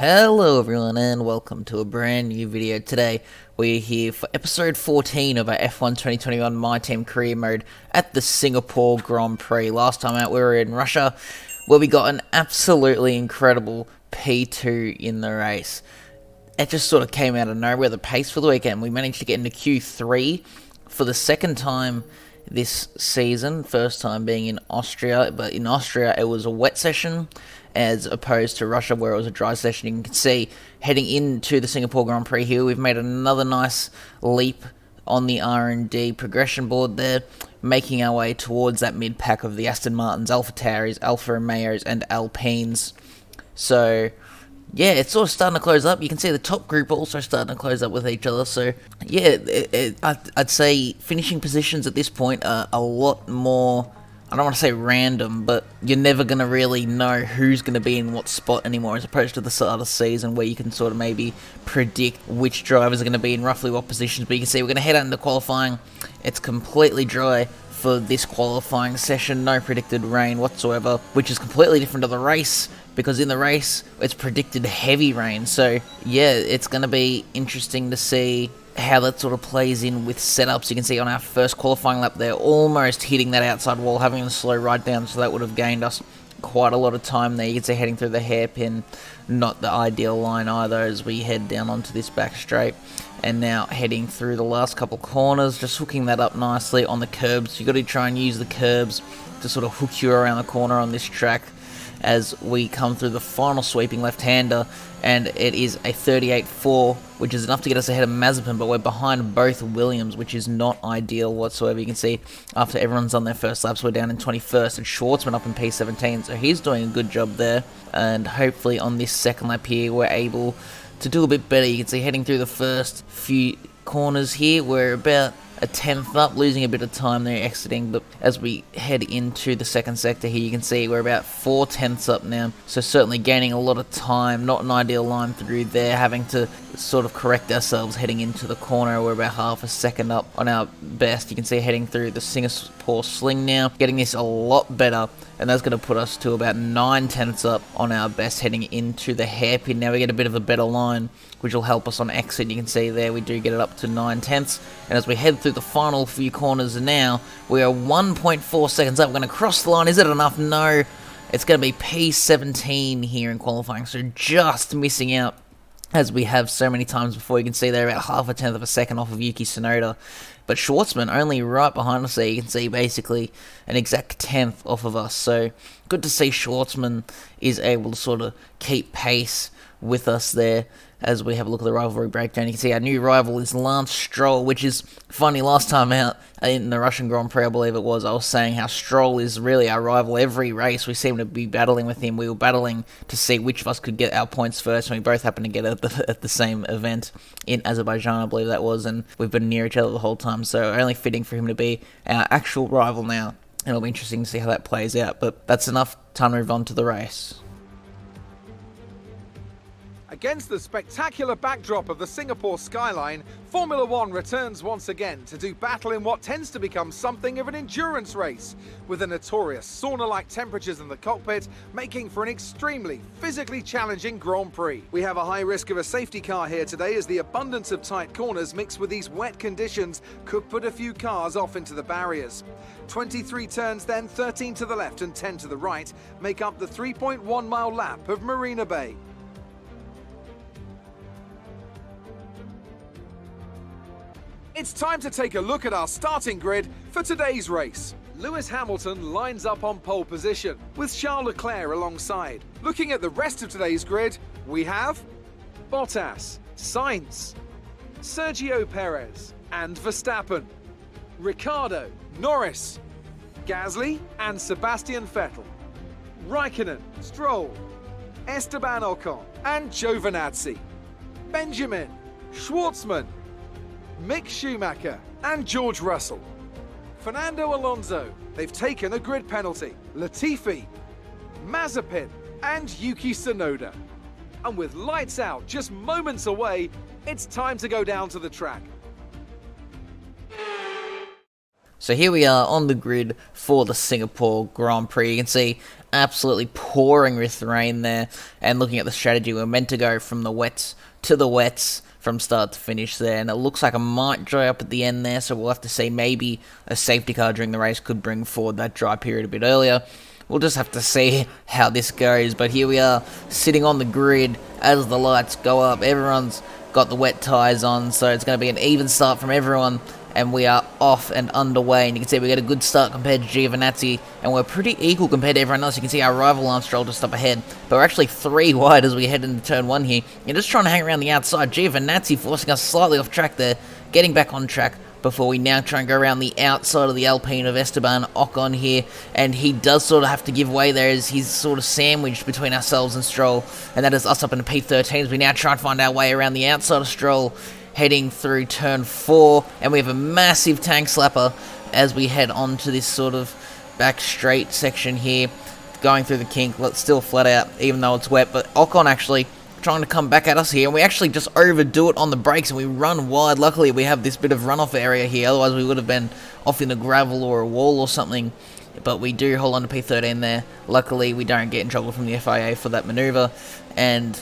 Hello everyone and welcome to a brand new video. Today we're here for episode 14 of our F1 2021 MyTeam Career mode at the Singapore Grand Prix. Last time out we were in Russia where we got an absolutely incredible P2 in the race. It just sort of came out of nowhere, the pace for the weekend. We managed to get into Q3 for the second time this season, first time being in Austria, but in Austria it was a wet session as opposed to Russia where it was a dry session. You can see heading into the Singapore Grand Prix here, we've made another nice leap on the R&D progression board there, making our way towards that mid-pack of the Aston Martins, Alpha Tauris, Alfa Romeos and Alpines. So yeah, it's sort of starting to close up. You can see the top group also starting to close up with each other. So yeah, I'd say finishing positions at this point are a lot more, I don't want to say random, but you're never going to really know who's going to be in what spot anymore, as opposed to the start of the season where you can sort of maybe predict which drivers are going to be in roughly what positions. But you can see we're going to head out into qualifying. It's completely dry for this qualifying session, no predicted rain whatsoever, which is completely different to the race, because in the race it's predicted heavy rain. So yeah, it's going to be interesting to see how that sort of plays in with setups. You can see on our first qualifying lap there, almost hitting that outside wall, having a slow ride down, so that would have gained us quite a lot of time there. You can see heading through the hairpin, not the ideal line either, as we head down onto this back straight. And now heading through the last couple corners, just hooking that up nicely on the curbs. You've got to try and use the curbs to sort of hook you around the corner on this track as we come through the final sweeping left-hander, and it is a 38.4, which is enough to get us ahead of Mazepin, but we're behind both Williams, which is not ideal whatsoever. You can see after everyone's on their first laps, we're down in 21st, and Schwartzman up in P17, so he's doing a good job there, and hopefully on this second lap here, we're able to do a bit better. You can see heading through the first few corners here, we're about a tenth up, losing a bit of time there exiting, but as we head into the second sector here, you can see we're about 4 tenths up now, so certainly gaining a lot of time. Not an ideal line through there, having to sort of correct ourselves heading into the corner. We're about half a second up on our best. You can see heading through the Singapore sling now, getting this a lot better, and that's going to put us to about 9 tenths up on our best heading into the hairpin. Now we get a bit of a better line, which will help us on exit. You can see there we do get it up to 9 tenths, and as we head through the final few corners now, we are 1.4 seconds up. We're going to cross the line. Is it enough? No. It's going to be P17 here in qualifying, so just missing out as we have so many times before. You can see they're about half a tenth of a second off of Yuki Tsunoda, but Schwartzman only right behind us there. You can see basically an exact tenth off of us, so good to see Schwartzman is able to sort of keep pace with us there. As we have a look at the Rivalry Breakdown, you can see our new rival is Lance Stroll, which is funny. Last time out in the Russian Grand Prix, I believe it was, I was saying how Stroll is really our rival. Every race we seem to be battling with him. We were battling to see which of us could get our points first, and we both happened to get it at the same event in Azerbaijan, I believe that was, and we've been near each other the whole time, so only fitting for him to be our actual rival now. It'll be interesting to see how that plays out, but that's enough. Time to move on to the race. Against the spectacular backdrop of the Singapore skyline, Formula One returns once again to do battle in what tends to become something of an endurance race, with the notorious sauna-like temperatures in the cockpit making for an extremely physically challenging Grand Prix. We have a high risk of a safety car here today, as the abundance of tight corners mixed with these wet conditions could put a few cars off into the barriers. 23 turns then, 13 to the left and 10 to the right, make up the 3.1 mile lap of Marina Bay. It's time to take a look at our starting grid for today's race. Lewis Hamilton lines up on pole position, with Charles Leclerc alongside. Looking at the rest of today's grid, we have Bottas, Sainz, Sergio Perez and Verstappen, Ricciardo, Norris, Gasly and Sebastian Vettel, Raikkonen, Stroll, Esteban Ocon and Giovinazzi, Benjamin, Schwartzman, Mick Schumacher and George Russell. Fernando Alonso, they've taken a grid penalty. Latifi, Mazepin and Yuki Tsunoda. And with lights out just moments away, it's time to go down to the track. So here we are on the grid for the Singapore Grand Prix. You can see absolutely pouring with rain there. And looking at the strategy, we're meant to go from the wets to the wets from start to finish there, and it looks like it might dry up at the end there, so we'll have to see. Maybe a safety car during the race could bring forward that dry period a bit earlier. We'll just have to see how this goes, but here we are sitting on the grid as the lights go up. Everyone's got the wet tyres on, so it's going to be an even start from everyone, and we are off and underway. And you can see we get a good start compared to Giovinazzi, and we're pretty equal compared to everyone else. You can see our rival Lance Stroll just up ahead, but we're actually 3 wide as we head into turn 1 here. You're just trying to hang around the outside. Giovinazzi forcing us slightly off track there, getting back on track before we now try and go around the outside of the Alpine of Esteban Ocon here, and he does sort of have to give way there as he's sort of sandwiched between ourselves and Stroll, and that is us up into P13 as we now try and find our way around the outside of Stroll, heading through turn 4, and we have a massive tank slapper as we head on to this sort of back straight section here, going through the kink. Let's still flat out, even though it's wet, but Ocon actually trying to come back at us here, and we actually just overdo it on the brakes, and we run wide. Luckily, we have this bit of runoff area here, otherwise we would have been off in a gravel or a wall or something, but we do hold on to P13 there. Luckily, we don't get in trouble from the FIA for that manoeuvre, and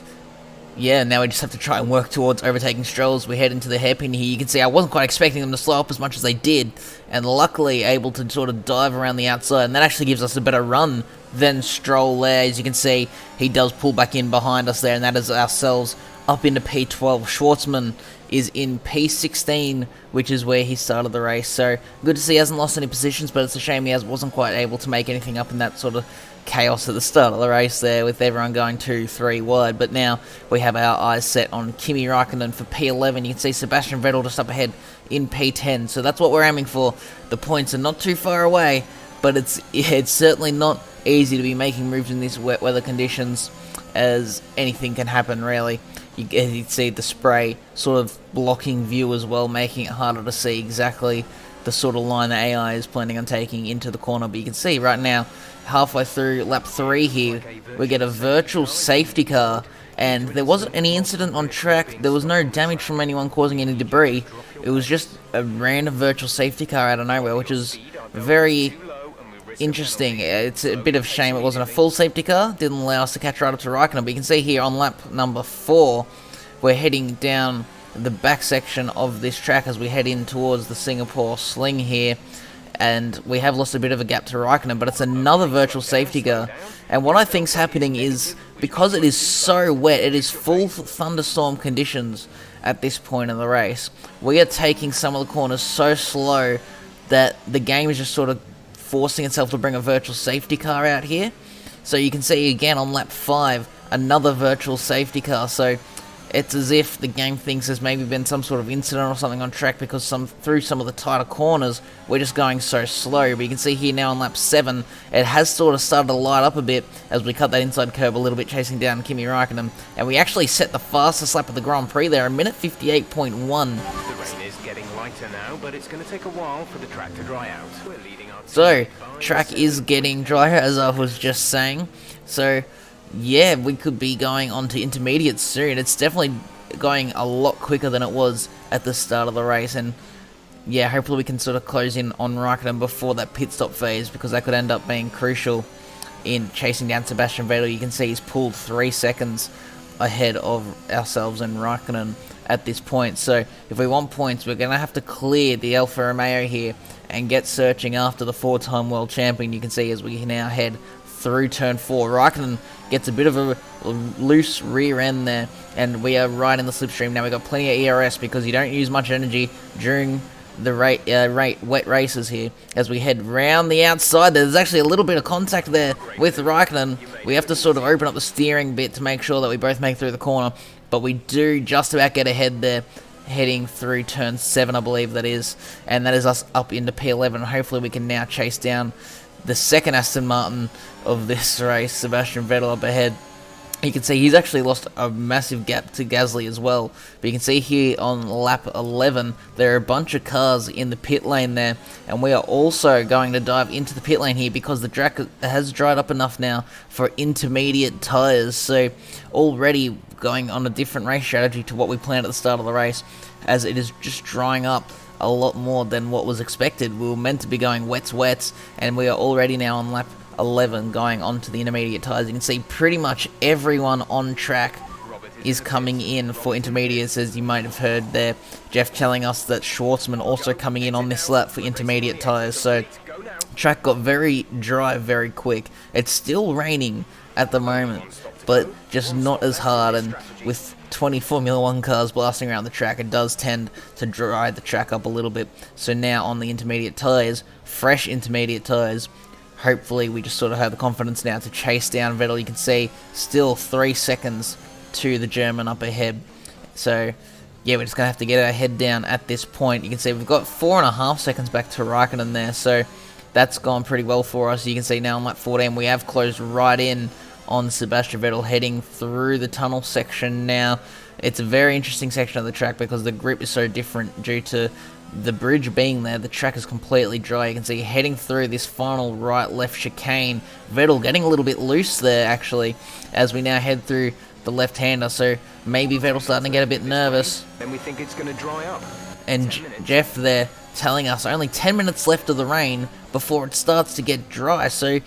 yeah, now we just have to try and work towards overtaking Stroll as we head into the hairpin here. You can see I wasn't quite expecting them to slow up as much as they did, and luckily able to sort of dive around the outside, and that actually gives us a better run than Stroll there. As you can see, he does pull back in behind us there, and that is ourselves up into P12. Schwartzman is in P16, which is where he started the race, so good to see he hasn't lost any positions, but it's a shame he wasn't quite able to make anything up in that sort of chaos at the start of the race there with everyone going 2-3 wide. But now we have our eyes set on Kimi Raikkonen for P11. You can see Sebastian Vettel just up ahead in P10, so that's what we're aiming for. The points are not too far away, but it's certainly not easy to be making moves in these wet weather conditions, as anything can happen really. You can see the spray sort of blocking view as well, making it harder to see exactly the sort of line the AI is planning on taking into the corner. But you can see right now, halfway through lap 3 here, we get a virtual safety car, and there wasn't any incident on track. There was no damage from anyone causing any debris. It was just a random virtual safety car out of nowhere, which is very interesting. It's a bit of a shame it wasn't a full safety car, didn't allow us to catch right up to Raikkonen, but you can see here on lap number 4, we're heading down the back section of this track as we head in towards the Singapore sling here, and we have lost a bit of a gap to Raikkonen, but it's another virtual safety car. And what I think's happening is, because it is so wet, it is full thunderstorm conditions at this point in the race, we are taking some of the corners so slow that the game is just sort of forcing itself to bring a virtual safety car out here. So you can see again on lap 5, another virtual safety car. So it's as if the game thinks there's maybe been some sort of incident or something on track, because through some of the tighter corners, we're just going so slow. But you can see here now on lap 7, it has sort of started to light up a bit as we cut that inside curb a little bit, chasing down Kimi Raikkonen. And we actually set the fastest lap of the Grand Prix there, a minute 58.1. The rain is getting lighter now, but it's going to take a while for the track to dry out. We're leading our So, track is getting drier, as I was just saying. So, yeah, we could be going on to intermediates soon. It's definitely going a lot quicker than it was at the start of the race. And, yeah, hopefully we can sort of close in on Raikkonen before that pit stop phase, because that could end up being crucial in chasing down Sebastian Vettel. You can see he's pulled 3 seconds ahead of ourselves and Raikkonen at this point. So if we want points, we're going to have to clear the Alfa Romeo here and get searching after the 4-time world champion. You can see as we now head through turn 4, Raikkonen gets a bit of a loose rear end there, and we are right in the slipstream now. We've got plenty of ERS because you don't use much energy during the wet races here. As we head round the outside, there's actually a little bit of contact there with Raikkonen. We have to sort of open up the steering bit to make sure that we both make through the corner, but we do just about get ahead there, heading through turn 7, I believe that is, and that is us up into P11. Hopefully we can now chase down the second Aston Martin of this race, Sebastian Vettel, up ahead. You can see he's actually lost a massive gap to Gasly as well. But you can see here on lap 11, there are a bunch of cars in the pit lane there. And we are also going to dive into the pit lane here because the track has dried up enough now for intermediate tyres. So already going on a different race strategy to what we planned at the start of the race, as it is just drying up a lot more than what was expected. We were meant to be going wets, and we are already now on lap 11 going on to the intermediate tyres. You can see pretty much everyone on track is coming in for intermediates, as you might have heard there. Jeff telling us that Schwartzman also coming in on this lap for intermediate tyres. So track got very dry very quick. It's still raining at the moment, but just not as hard, and with 20 Formula 1 cars blasting around the track, it does tend to dry the track up a little bit. So now on the intermediate tyres, fresh intermediate tyres, hopefully we just sort of have the confidence now to chase down Vettel. You can see still 3 seconds to the German up ahead. So yeah, we're just going to have to get our head down at this point. You can see we've got 4.5 seconds back to Raikkonen there, so that's gone pretty well for us. You can see now on lap 14 we have closed right in on Sebastian Vettel, heading through the tunnel section now. It's a very interesting section of the track because the grip is so different due to the bridge being there. The track is completely dry. You can see heading through this final right-left chicane. Vettel getting a little bit loose there, actually, as we now head through the left-hander, so maybe Vettel's starting to get a bit nervous. Then we think it's going to dry up. And Jeff there telling us only 10 minutes left of the rain before it starts to get dry, so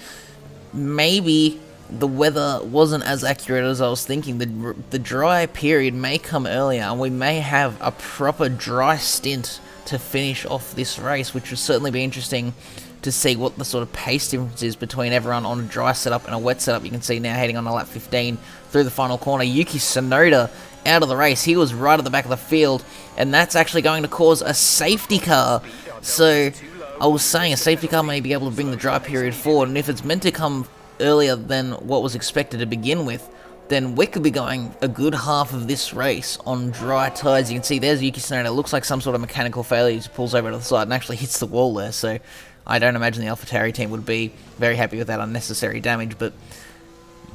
maybe the weather wasn't as accurate as I was thinking. The dry period may come earlier, and we may have a proper dry stint to finish off this race, which would certainly be interesting to see what the sort of pace difference is between everyone on a dry setup and a wet setup. You can see now heading on to lap 15 through the final corner, Yuki Tsunoda out of the race. He was right at the back of the field, and that's actually going to cause a safety car. So I was saying a safety car may be able to bring the dry period forward, and if it's meant to come earlier than what was expected to begin with, then we could be going a good half of this race on dry tyres. You can see there's Yuki Tsunoda. It looks like some sort of mechanical failure. He pulls over to the side and actually hits the wall there, so I don't imagine the AlphaTauri team would be very happy with that unnecessary damage. But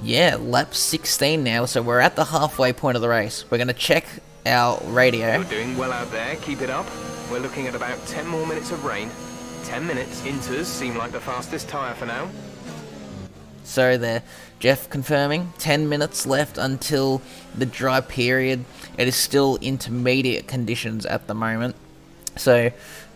yeah, lap 16 now, so we're at the halfway point of the race. We're going to check our radio. You're doing well out there, keep it up. We're looking at about 10 more minutes of rain. 10 minutes. Inters seem like the fastest tyre for now. So there, Jeff confirming 10 minutes left until the dry period. It is still intermediate conditions at the moment, so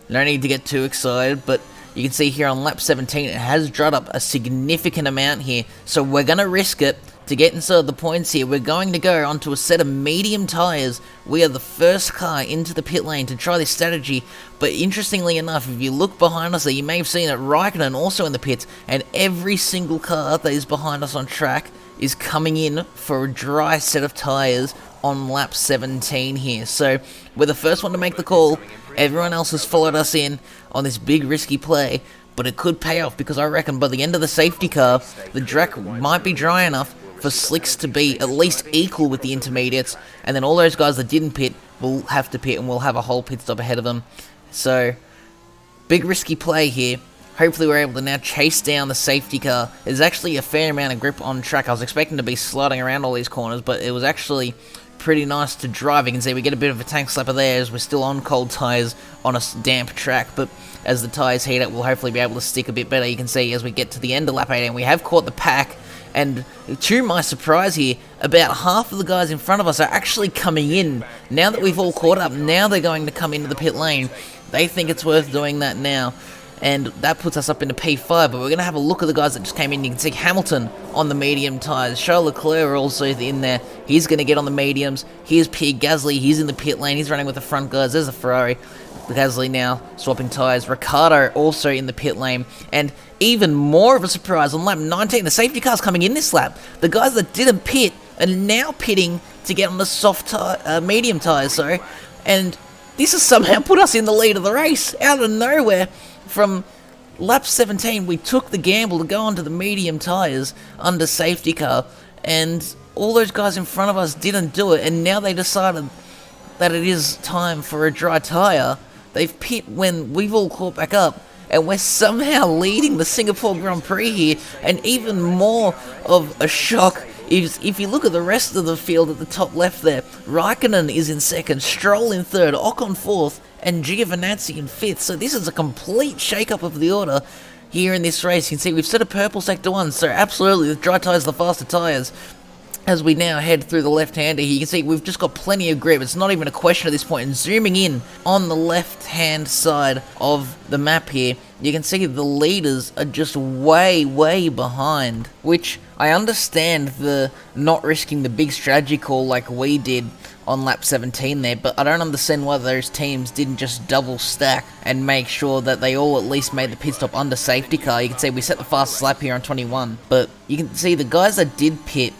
no need to get too excited, but you can see here on lap 17 it has dried up a significant amount here, so we're going to risk it to get inside the points here. We're going to go onto a set of medium tyres. We are the first car into the pit lane to try this strategy, but interestingly enough, if you look behind us there, you may have seen that Raikkonen also in the pits, and every single car that is behind us on track is coming in for a dry set of tyres on lap 17 here. So we're the first one to make the call. Everyone else has followed us in on this big risky play, but it could pay off because I reckon by the end of the safety car, the track might be dry enough for slicks to be at least equal with the intermediates, and then all those guys that didn't pit will have to pit, and we'll have a whole pit stop ahead of them. So big risky play here. Hopefully we're able to now chase down the safety car. There's actually a fair amount of grip on track. I was expecting to be sliding around all these corners, but it was actually pretty nice to drive. You can see we get a bit of a tank slapper there as we're still on cold tyres on a damp track, but as the tyres heat up, we'll hopefully be able to stick a bit better. You can see as we get to the end of lap 18, we have caught the pack, and to my surprise here, about half of the guys in front of us are actually coming in. Now that we've all caught up, now they're going to come into the pit lane. They think it's worth doing that now, and that puts us up into P5, but we're going to have a look at the guys that just came in. You can see Hamilton on the medium tyres. Charles Leclerc also in there. He's going to get on the mediums. Here's Pierre Gasly. He's in the pit lane. He's running with the front guys. There's a Ferrari. Gasly now swapping tyres. Ricciardo also in the pit lane. And even more of a surprise on lap 19, the safety car's coming in this lap. The guys that didn't pit are now pitting to get on the medium tyres, and this has somehow put us in the lead of the race out of nowhere. From lap 17, we took the gamble to go onto the medium tyres under safety car, and all those guys in front of us didn't do it, and now they decided that it is time for a dry tyre. They've pit when we've all caught back up, and we're somehow leading the Singapore Grand Prix here. And even more of a shock is if you look at the rest of the field at the top left there, Raikkonen is in second, Stroll in third, Ocon fourth, and Giovinazzi in fifth. So this is a complete shake-up of the order here in this race. You can see we've set a purple sector 1, so absolutely the dry tyres are the faster tyres. as we now head through the left-hander here, you can see we've just got plenty of grip. It's not even a question at this point. And zooming in on the left-hand side of the map here, you can see the leaders are just way, way behind, which I understand the not risking the big strategy call like we did on lap 17 there, but I don't understand why those teams didn't just double stack and make sure that they all at least made the pit stop under safety car. You can see we set the fastest lap here on 21, but you can see the guys that did pit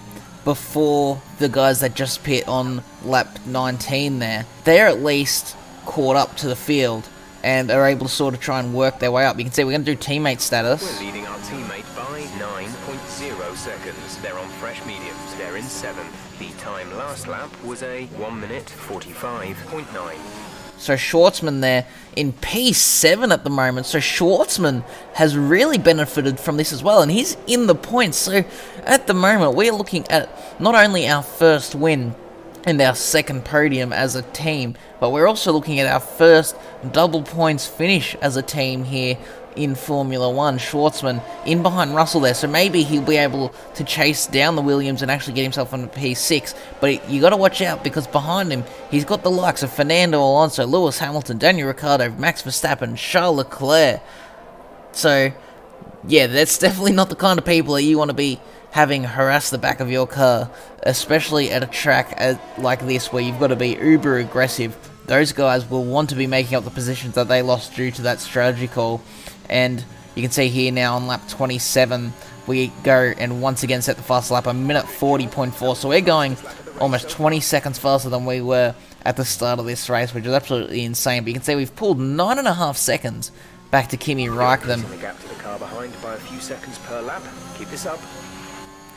before the guys that just pit on lap 19 there, they're at least caught up to the field and are able to sort of try and work their way up. You can see we're going to do teammate status. We're leading our teammate by 9.0 seconds. They're on fresh mediums. They're in 7th. The time last lap was a 1 minute 45.9. So Schwartzman there in P7 at the moment. So Schwartzman has really benefited from this as well, and he's in the points. So at the moment, we're looking at not only our first win and our second podium as a team, but we're also looking at our first double points finish as a team here in Formula 1. Schwartzman in behind Russell there, so maybe he'll be able to chase down the Williams and actually get himself on P6, but you got to watch out because behind him he's got the likes of Fernando Alonso, Lewis Hamilton, Daniel Ricciardo, Max Verstappen, Charles Leclerc. So yeah, that's definitely not the kind of people that you want to be having harass the back of your car, especially at a track like this where you've got to be uber aggressive. Those guys will want to be making up the positions that they lost due to that strategy call. And you can see here now on lap 27, we go and once again set the fastest lap, a minute 40.4. So we're going almost 20 seconds faster than we were at the start of this race, which is absolutely insane. But you can see we've pulled 9.5 seconds back to Kimi Raikkonen. The gap to the car behind by a few seconds per lap. Keep this up.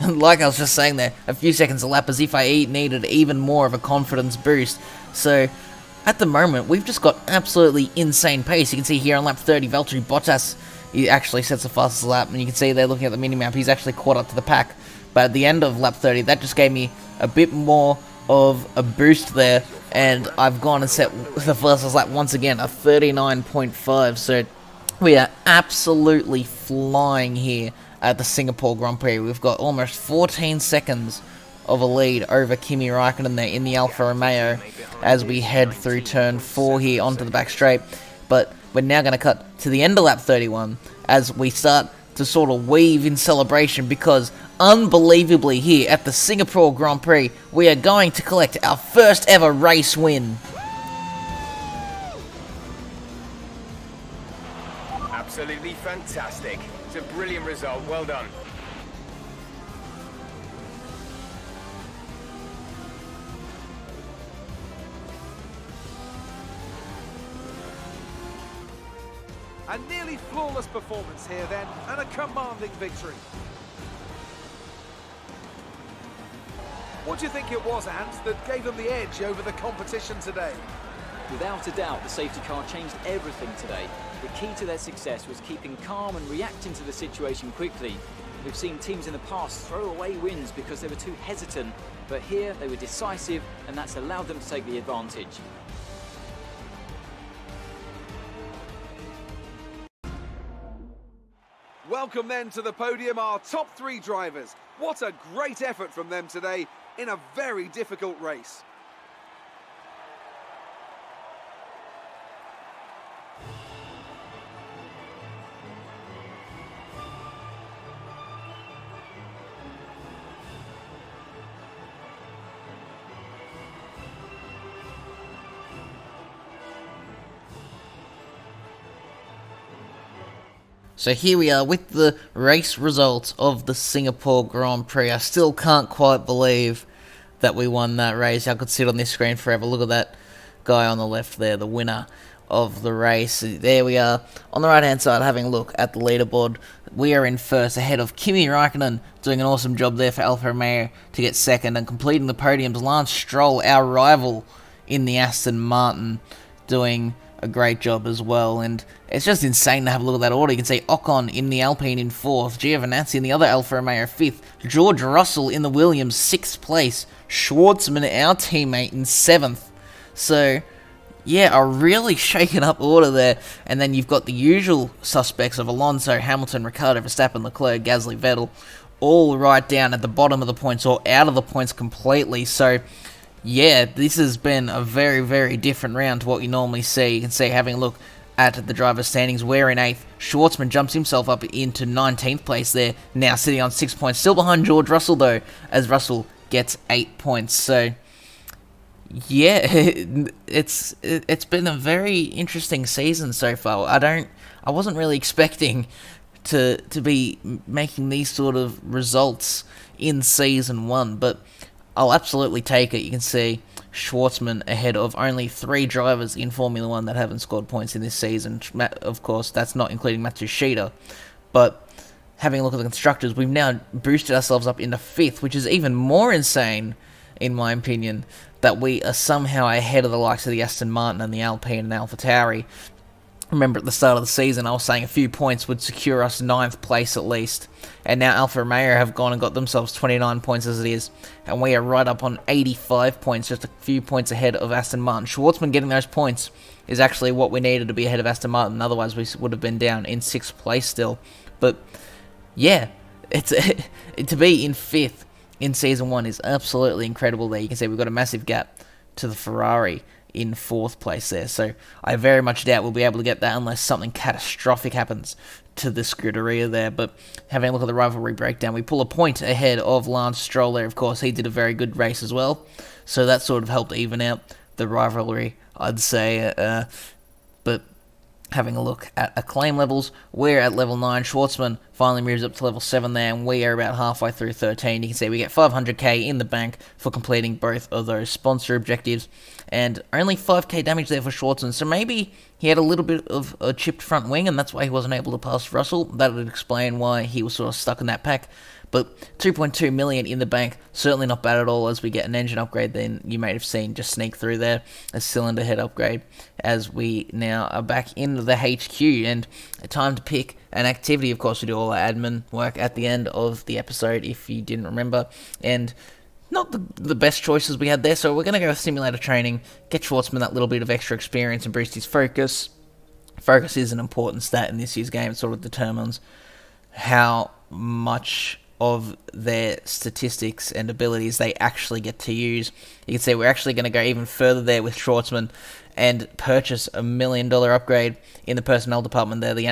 Like I was just saying there, a few seconds a lap, as if I needed even more of a confidence boost. So at the moment, we've just got absolutely insane pace. You can see here on lap 30, Valtteri Bottas, he actually sets the fastest lap, and you can see they're looking at the mini-map, he's actually caught up to the pack. But at the end of lap 30, that just gave me a bit more of a boost there, and I've gone and set the fastest lap once again, a 39.5. So we are absolutely flying here at the Singapore Grand Prix. We've got almost 14 seconds of a lead over Kimi Raikkonen there in the Alfa Romeo as we head through turn 4 here onto the back straight. But we're now going to cut to the end of lap 31 as we start to sort of weave in celebration, because unbelievably here at the Singapore Grand Prix, we are going to collect our first ever race win. Absolutely fantastic. It's a brilliant result. Well done. A nearly flawless performance here then, and a commanding victory. What do you think it was, Ant, that gave them the edge over the competition today? Without a doubt, the safety car changed everything today. The key to their success was keeping calm and reacting to the situation quickly. We've seen teams in the past throw away wins because they were too hesitant, but here they were decisive, and that's allowed them to take the advantage. Welcome then to the podium, our top 3 drivers. What a great effort from them today in a very difficult race. So here we are with the race results of the Singapore Grand Prix. I still can't quite believe that we won that race. I could sit on this screen forever. Look at that guy on the left there, the winner of the race. There we are on the right hand side having a look at the leaderboard. We are in first ahead of Kimi Raikkonen, doing an awesome job there for Alfa Romeo to get second, and completing the podiums, Lance Stroll, our rival in the Aston Martin, doing a great job as well. And it's just insane to have a look at that order. You can see Ocon in the Alpine in 4th, Giovinazzi in the other Alfa Romeo 5th, George Russell in the Williams 6th place, Schwartzman, our teammate, in 7th. So yeah, a really shaken up order there. And then you've got the usual suspects of Alonso, Hamilton, Ricciardo, Verstappen, Leclerc, Gasly, Vettel, all right down at the bottom of the points or out of the points completely. So, yeah, this has been a very, very different round to what you normally see. You can see, having a look at the driver's standings, we're in 8th. Schwartzman jumps himself up into 19th place there, now sitting on 6 points. Still behind George Russell, though, as Russell gets 8 points. So, yeah, it's been a very interesting season so far. I wasn't really expecting to be making these sort of results in Season 1, but I'll absolutely take it. You can see Schwartzman ahead of only 3 drivers in Formula 1 that haven't scored points in this season. Of course, that's not including Matsushita, but having a look at the constructors, we've now boosted ourselves up into 5th, which is even more insane, in my opinion, that we are somehow ahead of the likes of the Aston Martin and the Alpine and AlphaTauri. Remember, at the start of the season, I was saying a few points would secure us 9th place at least. And now Alfa Romeo have gone and got themselves 29 points as it is. And we are right up on 85 points, just a few points ahead of Aston Martin. Schwartzman getting those points is actually what we needed to be ahead of Aston Martin. Otherwise, we would have been down in 6th place still. But, yeah, it's to be in 5th in Season 1 is absolutely incredible there. You can see we've got a massive gap to the Ferrari in 4th place there. So I very much doubt we'll be able to get that unless something catastrophic happens to the Scuderia there. But having a look at the rivalry breakdown, we pull a point ahead of Lance Stroll there. Of course, he did a very good race as well. So that sort of helped even out the rivalry, I'd say. But having a look at acclaim levels, we're at level 9. Schwartzman finally moves up to level 7 there, and we are about halfway through 13. You can see we get 500k in the bank for completing both of those sponsor objectives, and only 5k damage there for Schwartzman, so maybe he had a little bit of a chipped front wing, and that's why he wasn't able to pass Russell. That would explain why he was sort of stuck in that pack. But 2.2 million in the bank, certainly not bad at all, as we get an engine upgrade then you may have seen just sneak through there, a cylinder head upgrade, as we now are back in the HQ, and time to pick an activity. Of course, we do all our admin work at the end of the episode, if you didn't remember, and not the best choices we had there, so we're going to go with simulator training, get Schwartzman that little bit of extra experience and boost his focus. Focus is an important stat in this year's game. It sort of determines how much of their statistics and abilities they actually get to use. You can see we're actually going to go even further there with Schwartzman and purchase $1 million upgrade in the personnel department there, the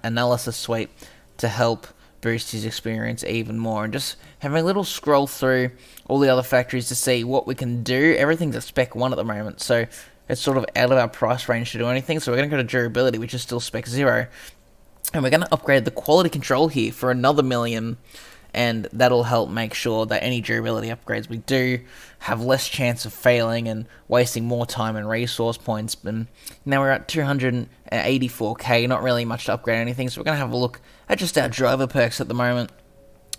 analysis suite, to help boost his experience even more, and just having a little scroll through all the other factories to see what we can do. Everything's at spec 1 at the moment, so it's sort of out of our price range to do anything, so we're going to go to durability, which is still spec 0, and we're going to upgrade the quality control here for another $1 million, and that'll help make sure that any durability upgrades we do have less chance of failing and wasting more time and resource points. And now we're at 284k, not really much to upgrade anything, so we're going to have a look at just our driver perks at the moment,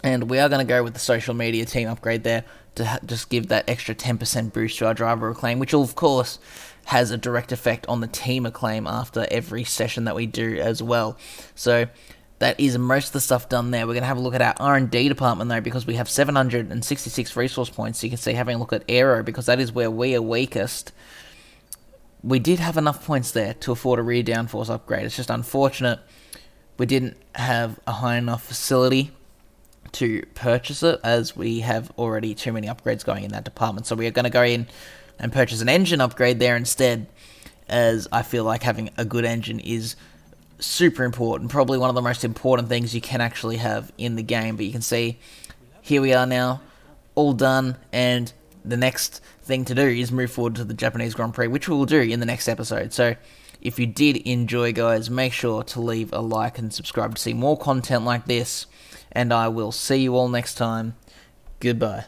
and we are going to go with the social media team upgrade there to just give that extra 10% boost to our driver acclaim, which will, of course, has a direct effect on the team acclaim after every session that we do as well. So that is most of the stuff done there. We're going to have a look at our R&D department though, because we have 766 resource points. So you can see, having a look at aero, because that is where we are weakest, we did have enough points there to afford a rear downforce upgrade. It's just unfortunate we didn't have a high enough facility to purchase it, as we have already too many upgrades going in that department. So we are going to go in and purchase an engine upgrade there instead, as I feel like having a good engine is super important, probably one of the most important things you can actually have in the game. But you can see, here we are now, all done, and the next thing to do is move forward to the Japanese Grand Prix, which we will do in the next episode. So if you did enjoy, guys, make sure to leave a like and subscribe to see more content like this, and I will see you all next time. Goodbye.